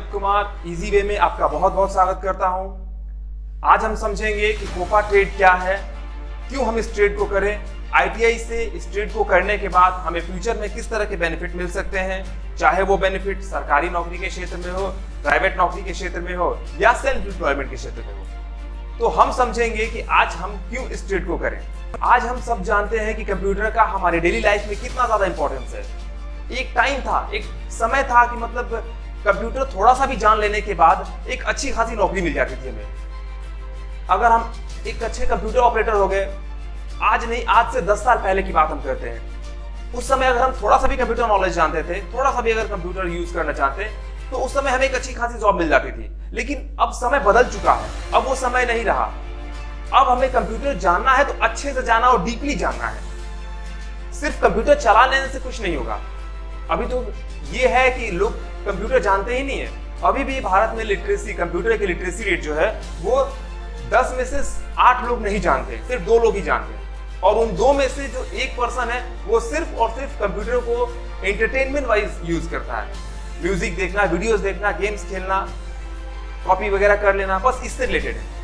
Amit Kumar easy way में आपका बहुत बहुत स्वागत करता हूं। आज हम समझेंगे कि कोपा ट्रेड क्या है, क्यों हम इस ट्रेड को करें, आईटीआई से इस ट्रेड को करने के बाद हमें फ्यूचर में किस तरह के बेनिफिट मिल सकते हैं, चाहे वो बेनिफिट सरकारी नौकरी के क्षेत्र में हो, प्राइवेट नौकरी के क्षेत्र में हो या सेल्फ एम्प्लॉयमेंट के क्षेत्र में हो। तो हम समझेंगे कि आज हम क्यों इस ट्रेड को करें। आज हम सब जानते हैं कि कंप्यूटर का हमारे डेली लाइफ में कितना ज्यादा इंपॉर्टेंस है। एक टाइम था, एक समय था कि मतलब कंप्यूटर थोड़ा सा भी जान लेने के बाद एक अच्छी खासी नौकरी मिल जाती थी हमें। अगर हम एक अच्छे कंप्यूटर ऑपरेटर हो गए, आज नहीं आज से 10 साल पहले की बात हम करते हैं, उस समय अगर हम थोड़ा सा भी कंप्यूटर नॉलेज जानते थे, थोड़ा सा भी अगर कंप्यूटर यूज करना चाहते, तो उस समय हमें एक अच्छी खासी जॉब मिल जाती थी। लेकिन अब समय बदल चुका है, अब वो समय नहीं रहा। अब हमें कंप्यूटर जानना है तो अच्छे से जानना और डीपली जानना है। सिर्फ कंप्यूटर चला लेने से कुछ नहीं होगा। अभी तो ये है कि लोग कंप्यूटर जानते ही नहीं है। अभी भी भारत में लिटरेसी, कंप्यूटर की लिटरेसी रेट जो है वो 10 में से 8 लोग नहीं जानते, सिर्फ 2 लोग ही जानते हैं। और उन 2 में से जो 1 पर्सन है वो सिर्फ और सिर्फ कंप्यूटर को एंटरटेनमेंट वाइज यूज करता है। म्यूजिक देखना, वीडियोस देखना, गेम्स खेलना, कॉपी वगैरह कर लेना, बस इससे रिलेटेड है।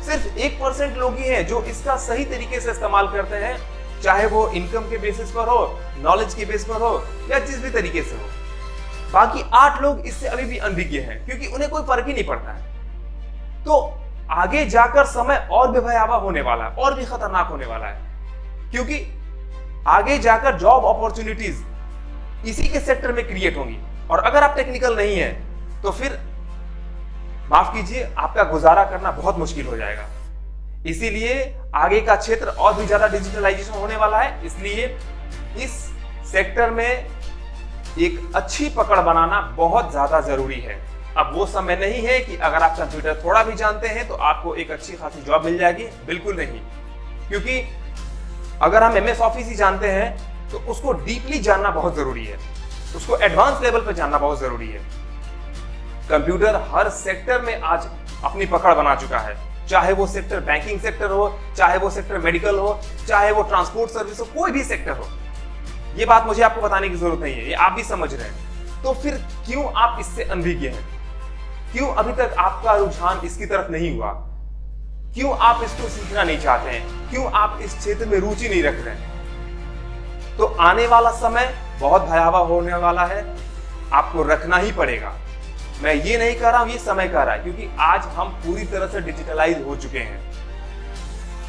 सिर्फ 1% लोग ही हैं जो इसका सही तरीके से इस्तेमाल करते हैं, चाहे वो इनकम के बेसिस पर हो, नॉलेज के बेस पर हो या जिस भी तरीके से हो। बाकी 8 लोग इससे अभी भी अनभिज्ञ हैं, क्योंकि उन्हें कोई फर्क ही नहीं पड़ता है। तो आगे जाकर समय और भी भयावह होने वाला है, और भी खतरनाक होने वाला है, क्योंकि आगे जाकर जॉब अपॉर्चुनिटीज इसी के सेक्टर में क्रिएट होंगी। और अगर आप टेक्निकल नहीं है तो फिर माफ कीजिए, आपका गुजारा करना बहुत मुश्किल हो जाएगा। इसीलिए आगे का क्षेत्र और भी ज्यादा डिजिटलाइजेशन होने वाला है। इसलिए इस सेक्टर में एक अच्छी पकड़ बनाना बहुत ज्यादा जरूरी है। अब वो समय नहीं है कि अगर आप कंप्यूटर थोड़ा भी जानते हैं तो आपको एक अच्छी खासी जॉब मिल जाएगी, बिल्कुल नहीं। क्योंकि अगर हम एमएस ऑफिस ही जानते हैं तो उसको डीपली जानना बहुत जरूरी है, उसको एडवांस लेवल पर जानना बहुत जरूरी है। कंप्यूटर हर सेक्टर में आज अपनी पकड़ बना चुका है, चाहे वो सेक्टर बैंकिंग सेक्टर हो, चाहे वो सेक्टर मेडिकल हो, चाहे वो ट्रांसपोर्ट सर्विस हो, कोई भी सेक्टर हो। ये बात मुझे आपको बताने की जरूरत नहीं है, ये आप भी समझ रहे हैं। तो फिर क्यों आप इससे अनभिज्ञ हैं? क्यों अभी तक आपका रुझान इसकी तरफ नहीं हुआ? क्यों आप इसको सीखना नहीं चाहते हैं? क्यों आप इस क्षेत्र में रुचि नहीं रख रहे हैं? तो आने वाला समय बहुत भयावह होने वाला है, आपको रखना ही पड़ेगा। मैं ये नहीं कह रहा हूं, ये समय कह रहा है, क्योंकि आज हम पूरी तरह से डिजिटलाइज हो चुके हैं।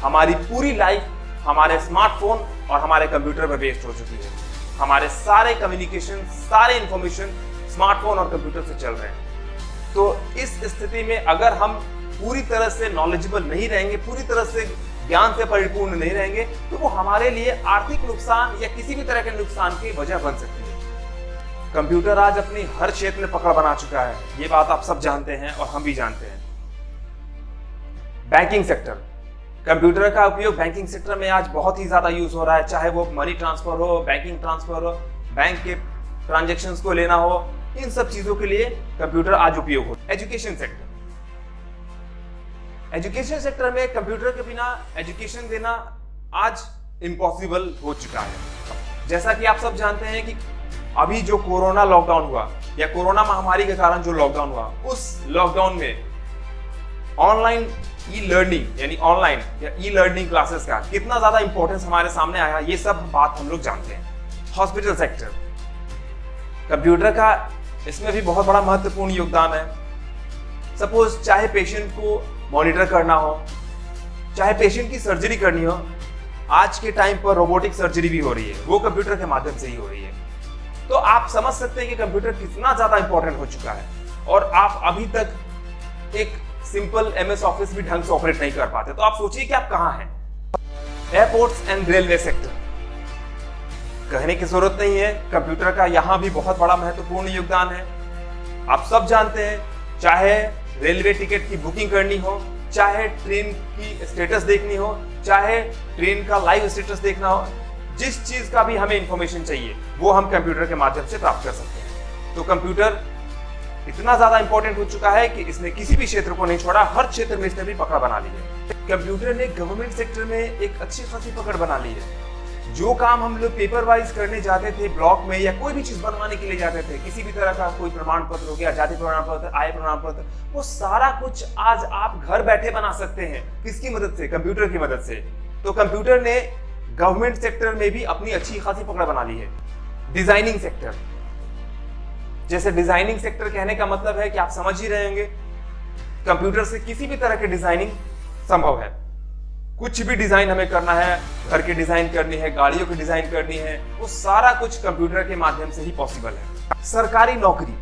हमारी पूरी लाइफ हमारे स्मार्टफोन और हमारे कंप्यूटर पर बेस्ड हो चुकी है। हमारे सारे कम्युनिकेशन, सारे इंफॉर्मेशन स्मार्टफोन और कंप्यूटर से चल रहे हैं। तो इस स्थिति में अगर हम पूरी तरह से नॉलेजेबल नहीं रहेंगे, पूरी तरह से ज्ञान से परिपूर्ण नहीं रहेंगे, तो वो हमारे लिए आर्थिक नुकसान या किसी भी तरह के नुकसान की वजह बन सकती है। कंप्यूटर आज अपनी हर क्षेत्र में पकड़ बना चुका है, ये बात आप सब जानते हैं और हम भी जानते हैं। बैंकिंग सेक्टर, कंप्यूटर का उपयोग बैंकिंग सेक्टर में आज बहुत ही ज्यादा यूज हो रहा है, चाहे वो मनी ट्रांसफर हो, बैंकिंग ट्रांसफर हो, बैंक के ट्रांजेक्शन्स को लेना हो, इन सब चीजों के लिए कंप्यूटर आज उपयोग हो। एजुकेशन सेक्टर, एजुकेशन सेक्टर में कंप्यूटर के बिना एजुकेशन देना आज इम्पॉसिबल हो चुका है। जैसा कि आप सब जानते हैं कि अभी जो कोरोना लॉकडाउन हुआ या कोरोना महामारी के कारण जो लॉकडाउन हुआ, उस लॉकडाउन में ऑनलाइन ई लर्निंग यानी ऑनलाइन या ई लर्निंग क्लासेस का कितना ज्यादा इंपॉर्टेंस हमारे सामने आया, ये सब बात हम लोग जानते हैं। हॉस्पिटल सेक्टर, कंप्यूटर का इसमें भी बहुत बड़ा महत्वपूर्ण योगदान है। सपोज चाहे पेशेंट को मॉनिटर करना हो, चाहे पेशेंट की सर्जरी करनी हो, आज के टाइम पर रोबोटिक सर्जरी भी हो रही है, वो कंप्यूटर के माध्यम से ही हो रही है। तो आप समझ सकते हैं कि कंप्यूटर कितना ज्यादा इंपॉर्टेंट हो चुका है। और आप अभी तक एक सिंपल एमएस ऑफिस भी ढंग से ऑपरेट नहीं कर पाते, तो आप सोचिए कि आप कहां हैं। एयरपोर्ट्स एंड रेलवे सेक्टर, कहने की जरूरत नहीं है, कंप्यूटर का यहां भी बहुत बड़ा महत्वपूर्ण योगदान है। आप सब जानते हैं, चाहे रेलवे टिकट की बुकिंग करनी हो, चाहे ट्रेन की स्टेटस देखनी हो, चाहे ट्रेन का लाइव स्टेटस देखना हो, जिस चीज का भी हमें इंफॉर्मेशन चाहिए वो हम कंप्यूटर के माध्यम से प्राप्त कर सकते हैं। तो कंप्यूटर इतना ज्यादा इंपॉर्टेंट हो चुका है कि इसने किसी भी क्षेत्र को नहीं छोड़ा, हर क्षेत्र में इसने भी पकड़ बना ली है। कंप्यूटर ने गवर्नमेंट सेक्टर में एक अच्छी खासी पकड़ बना ली है। जो काम हम लोग पेपर वाइज करने जाते थे ब्लॉक में, या कोई भी चीज बनवाने के लिए जाते थे, किसी भी तरह का कोई प्रमाण पत्र हो गया, जाति प्रमाण पत्र, आय प्रमाण पत्र, वो सारा कुछ आज आप घर बैठे बना सकते हैं। किसकी मदद से? कंप्यूटर की मदद से। तो कंप्यूटर ने गवर्नमेंट सेक्टर में भी अपनी अच्छी खासी पकड़ बना ली है। डिजाइनिंग सेक्टर, जैसे डिजाइनिंग सेक्टर कहने का मतलब है कि आप समझ ही रहे होंगे, कंप्यूटर से किसी भी तरह की डिजाइनिंग संभव है। कुछ भी डिजाइन हमें करना है, घर की डिजाइन करनी है, गाड़ियों की डिजाइन करनी है, वो सारा कुछ कंप्यूटर के माध्यम से ही पॉसिबल है। सरकारी नौकरी,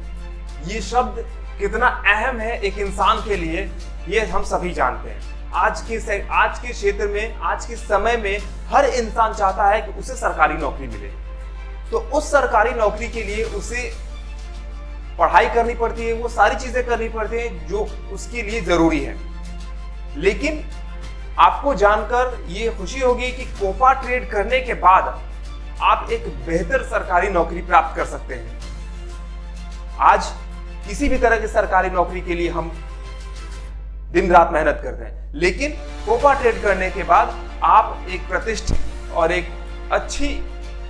ये शब्द कितना अहम है एक इंसान के लिए, ये हम सभी जानते हैं। आज के क्षेत्र में, आज के समय में हर इंसान चाहता है कि उसे सरकारी नौकरी मिले। तो उस सरकारी नौकरी के लिए उसे पढ़ाई करनी पड़ती है, वो सारी चीजें करनी पड़ती है जो उसके लिए जरूरी है। लेकिन आपको जानकर ये खुशी होगी कि कोपा ट्रेड करने के बाद आप एक बेहतर सरकारी नौकरी प्राप्त कर सकते हैं। आज किसी भी तरह की सरकारी नौकरी के लिए हम दिन रात मेहनत करते हैं, लेकिन कोपा ट्रेड करने के बाद आप एक प्रतिष्ठित और एक अच्छी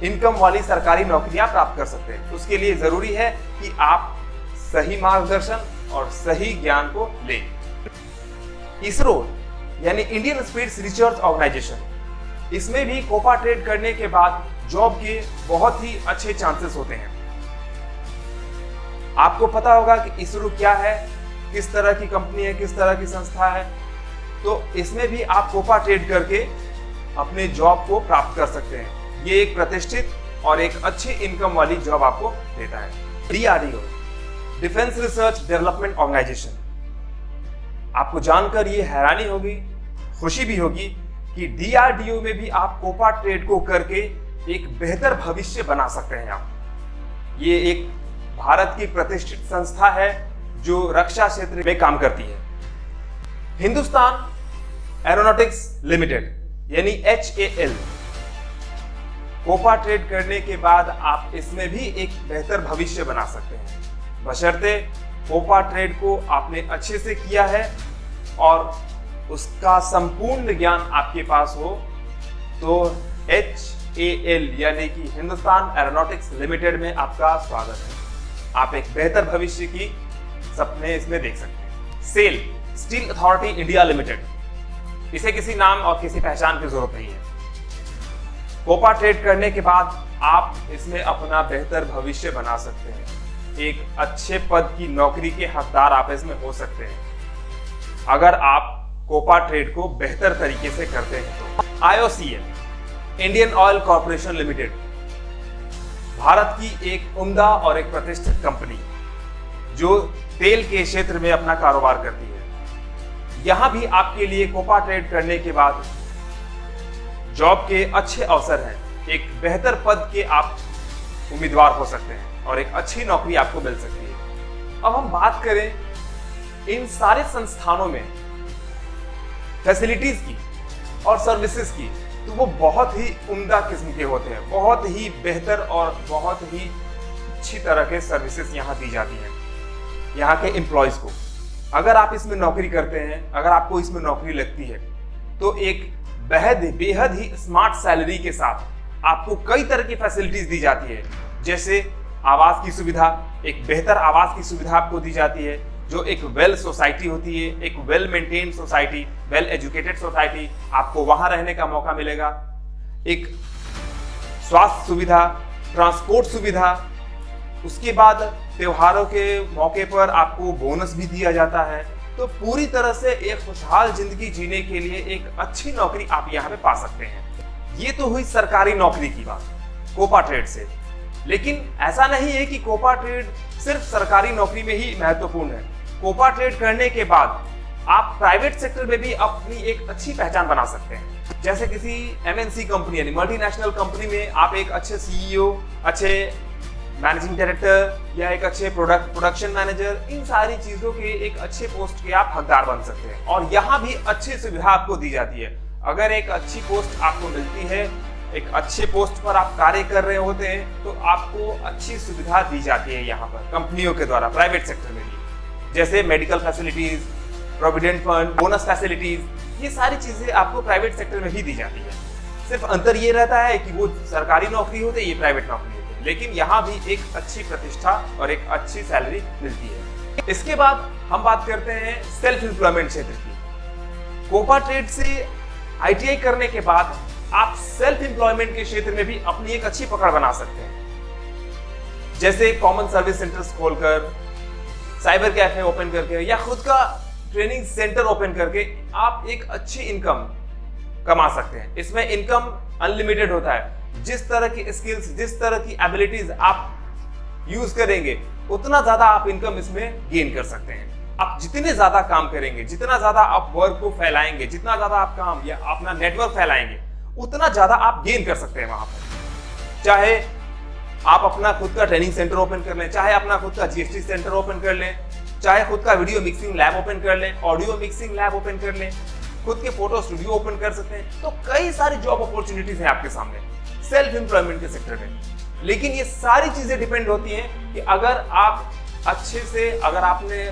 इनकम वाली सरकारी नौकरियां प्राप्त कर सकते हैं। उसके लिए जरूरी है कि आप सही मार्गदर्शन और सही ज्ञान को लें। इसरो यानी इंडियन स्पेस रिसर्च ऑर्गेनाइजेशन, इसमें भी कोपा ट्रेड करने के बाद जॉब के बहुत ही अच्छे चांसेस होते हैं। आपको पता होगा कि इसरो क्या है, किस तरह की कंपनी है, किस तरह की संस्था है। तो इसमें भी आप कोपा ट्रेड करके अपने जॉब को प्राप्त कर सकते हैं। ये एक प्रतिष्ठित और एक अच्छी इनकम वाली जॉब आपको देता है। DRDO, defence research development organisation, आपको जानकर ये हैरानी होगी, खुशी भी होगी कि DRDO में भी आप कोपा ट्रेड को करके एक बेहतर भविष्य बना सकते हैं आप। ये एक भारत की प्रतिष्ठित संस्था है जो रक्षा क्षेत्र में काम करती है। हिंदुस्तान एरोनॉटिक्स लिमिटेड यानी HAL, कोपा ट्रेड करने के बाद आप इसमें भी एक बेहतर भविष्य बना सकते हैं, बशर्ते कोपा ट्रेड को आपने अच्छे से किया है और उसका संपूर्ण ज्ञान आपके पास हो। तो HAL यानी कि हिंदुस्तान एरोनॉटिक्स लिमिटेड में आपका स्वागत है। आप एक बेहतर भविष्य की सपने इसमें देख सकते हैं। SAIL, steel authority India limited, इसे किसी नाम और किसी पहचान की जरूरत नहीं है। कोपा ट्रेड करने के बाद आप इसमें अपना बेहतर भविष्य बना सकते हैं। एक अच्छे पद की नौकरी के हकदार आप इसमें हो सकते हैं अगर आप कोपा ट्रेड को बेहतर तरीके से करते हैं तो। IOCL, Indian oil corporation limited, Bharat की एक उम्दा और एक प्रतिष्ठित कंपनी जो तेल के क्षेत्र में अपना कारोबार करती है। यहां भी आपके लिए कोपा ट्रेड करने के बाद जॉब के अच्छे अवसर हैं। एक बेहतर पद के आप उम्मीदवार हो सकते हैं और एक अच्छी नौकरी आपको मिल सकती है। अब हम बात करें इन सारे संस्थानों में फैसिलिटीज की और सर्विसेज की, तो वो बहुत ही उम्दा किस्म के होते हैं। बहुत ही बेहतर और बहुत ही अच्छी तरह के सर्विसेज यहाँ दी जाती हैं यहाँ के एम्प्लॉयज को। अगर आप इसमें नौकरी करते हैं, अगर आपको इसमें नौकरी लगती है, तो एक बेहद ही स्मार्ट सैलरी के साथ आपको कई तरह की फैसिलिटीज दी जाती है। जैसे आवास की सुविधा, एक बेहतर आवास की सुविधा आपको दी जाती है, जो एक वेल सोसाइटी होती है, एक well maintained society, well educated society, आपको वहां रहने का मौका मिलेगा। एक स्वास्थ्य सुविधा, ट्रांसपोर्ट सुविधा, उसके बाद त्योहारों के मौके पर आपको बोनस भी दिया जाता है। तो पूरी तरह से एक खुशहाल जिंदगी जीने के लिए एक अच्छी नौकरी आप यहाँ पे पा सकते हैं। ये तो हुई सरकारी नौकरी की बात कोपा ट्रेड से, लेकिन ऐसा नहीं है कि कोपा ट्रेड सिर्फ सरकारी नौकरी में ही महत्वपूर्ण है। कोपा ट्रेड करने के बाद आप प्राइवेट सेक्टर में भी अपनी एक अच्छी पहचान बना सकते हैं। जैसे किसी MNC कंपनी यानी मल्टीनेशनल कंपनी में आप एक अच्छे CEO, अच्छे मैनेजिंग डायरेक्टर या एक अच्छे प्रोडक्शन मैनेजर, इन सारी चीजों के एक अच्छे पोस्ट के आप हकदार बन सकते हैं। और यहाँ भी अच्छी सुविधा आपको दी जाती है। अगर एक अच्छी पोस्ट आपको मिलती है, एक अच्छे पोस्ट पर आप कार्य कर रहे होते हैं, तो आपको अच्छी सुविधा दी जाती है यहाँ पर कंपनियों के द्वारा, प्राइवेट सेक्टर में भी। जैसे medical facilities, provident fund, bonus facilities, ये सारी चीजें आपको प्राइवेट सेक्टर में ही दी जाती है। सिर्फ अंतर ये रहता है कि वो सरकारी नौकरी होती है, ये प्राइवेट नौकरी होती है, लेकिन यहाँ भी एक अच्छी प्रतिष्ठा और एक अच्छी सैलरी मिलती है। इसके बाद हम बात करते हैं सेल्फ एम्प्लॉयमेंट क्षेत्र की। कोपा ट्रेड से आईटीआई करने के बाद आप सेल्फ एम्प्लॉयमेंट के क्षेत्र में भी अपनी एक अच्छी पकड़ बना सकते हैं। जैसे कॉमन सर्विस सेंटर्स खोलकर, साइबर कैफे ओपन करके या खुद का ट्रेनिंग सेंटर ओपन करके आप एक अच्छी इनकम कमा सकते हैं। इसमें इनकम अनलिमिटेड होता है। जिस तरह की स्किल्स, जिस तरह की एबिलिटीज आप यूज करेंगे, उतना ज्यादा आप इनकम इसमें गेन कर सकते हैं। आप जितने ज्यादा काम करेंगे, जितना ज्यादा आप वर्क को फैलाएंगे, जितना ज्यादा आप काम या अपना नेटवर्क फैलाएंगे, उतना ज्यादा आप गेन कर सकते हैं वहां पर। चाहे आप अपना खुद का ट्रेनिंग सेंटर ओपन कर लें, चाहे अपना खुद का जीएसटी सेंटर ओपन कर लें, चाहे खुद का वीडियो मिक्सिंग लैब ओपन कर लें, ऑडियो मिक्सिंग लैब ओपन कर लें, खुद के फोटो स्टूडियो ओपन कर सकते हैं। तो कई सारी जॉब अपॉर्चुनिटीज हैं आपके सामने सेल्फ एम्प्लॉयमेंट के सेक्टर में। लेकिन ये सारी चीजें डिपेंड होती हैं कि अगर आप अच्छे से, अगर आपने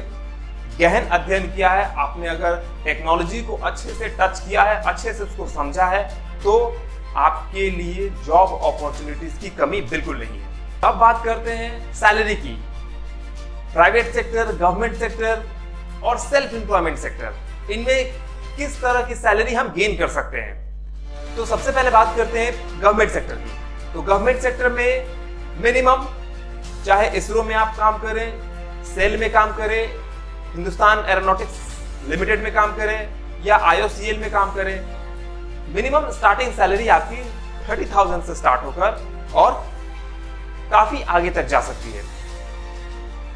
गहन अध्ययन किया है, आपने अगर टेक्नोलॉजी को अच्छे से टच किया है, अच्छे से उसको समझा है, तो आपके लिए जॉब अपॉर्चुनिटीज की कमी बिल्कुल नहीं है। अब बात करते हैं सैलरी की। प्राइवेट सेक्टर, गवर्नमेंट सेक्टर और सेल्फ एम्प्लॉयमेंट सेक्टर, इनमें किस तरह की सैलरी हम गेन कर सकते हैं। तो सबसे पहले बात करते हैं गवर्नमेंट सेक्टर की। तो गवर्नमेंट सेक्टर में मिनिमम, चाहे इसरो में आप काम करें, सेल में काम करें, हिंदुस्तान एरोनॉटिक्स लिमिटेड में काम करें या IOCL में काम करें, मिनिमम स्टार्टिंग सैलरी आपकी 30,000 से स्टार्ट होकर और काफी आगे तक जा सकती है।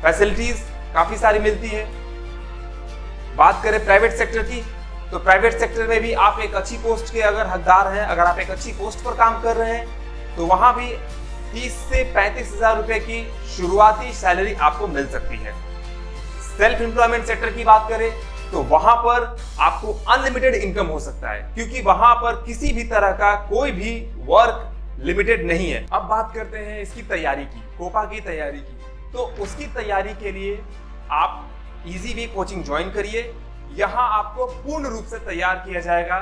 फैसिलिटीज काफी सारी मिलती है। बात करें प्राइवेट सेक्टर की, तो प्राइवेट सेक्टर में भी आप एक अच्छी पोस्ट के अगर हकदार हैं, अगर आप एक अच्छी पोस्ट पर काम कर रहे हैं, तो वहां भी 30 से 35,000 रुपए की शुरुआती सैलरी आपको मिल सकती है। सेल्फ एम्प्लॉयमेंट सेक्टर की बात करें तो वहां पर आपको अनलिमिटेड इनकम हो सकता है, क्योंकि वहां पर किसी भी तरह का कोई भी वर्क लिमिटेड नहीं है। अब बात करते हैं इसकी तैयारी की, कोपा की तैयारी की। तो उसकी तैयारी के लिए आप इजी वे कोचिंग ज्वाइन करिए। यहाँ आपको पूर्ण रूप से तैयार किया जाएगा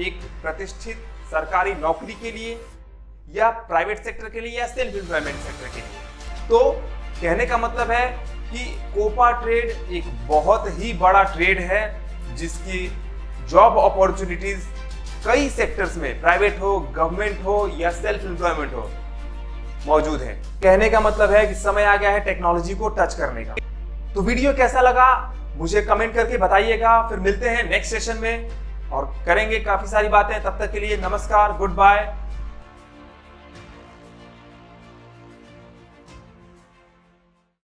एक प्रतिष्ठित सरकारी नौकरी के लिए या प्राइवेट सेक्टर के लिए या सेल्फ एम्प्लॉयमेंट सेक्टर के लिए। तो कहने का मतलब है कि कोपा ट्रेड एक बहुत ही बड़ा ट्रेड है, जिसकी जॉब अपॉर्चुनिटीज कई सेक्टर्स में, प्राइवेट हो, गवर्नमेंट हो या सेल्फ एम्प्लॉयमेंट हो, मौजूद है। कहने का मतलब है कि समय आ गया है टेक्नोलॉजी को टच करने का। तो वीडियो कैसा लगा मुझे कमेंट करके बताइएगा। फिर मिलते हैं नेक्स्ट सेशन में और करेंगे काफी सारी बातें। तब तक के लिए नमस्कार, गुड बाय।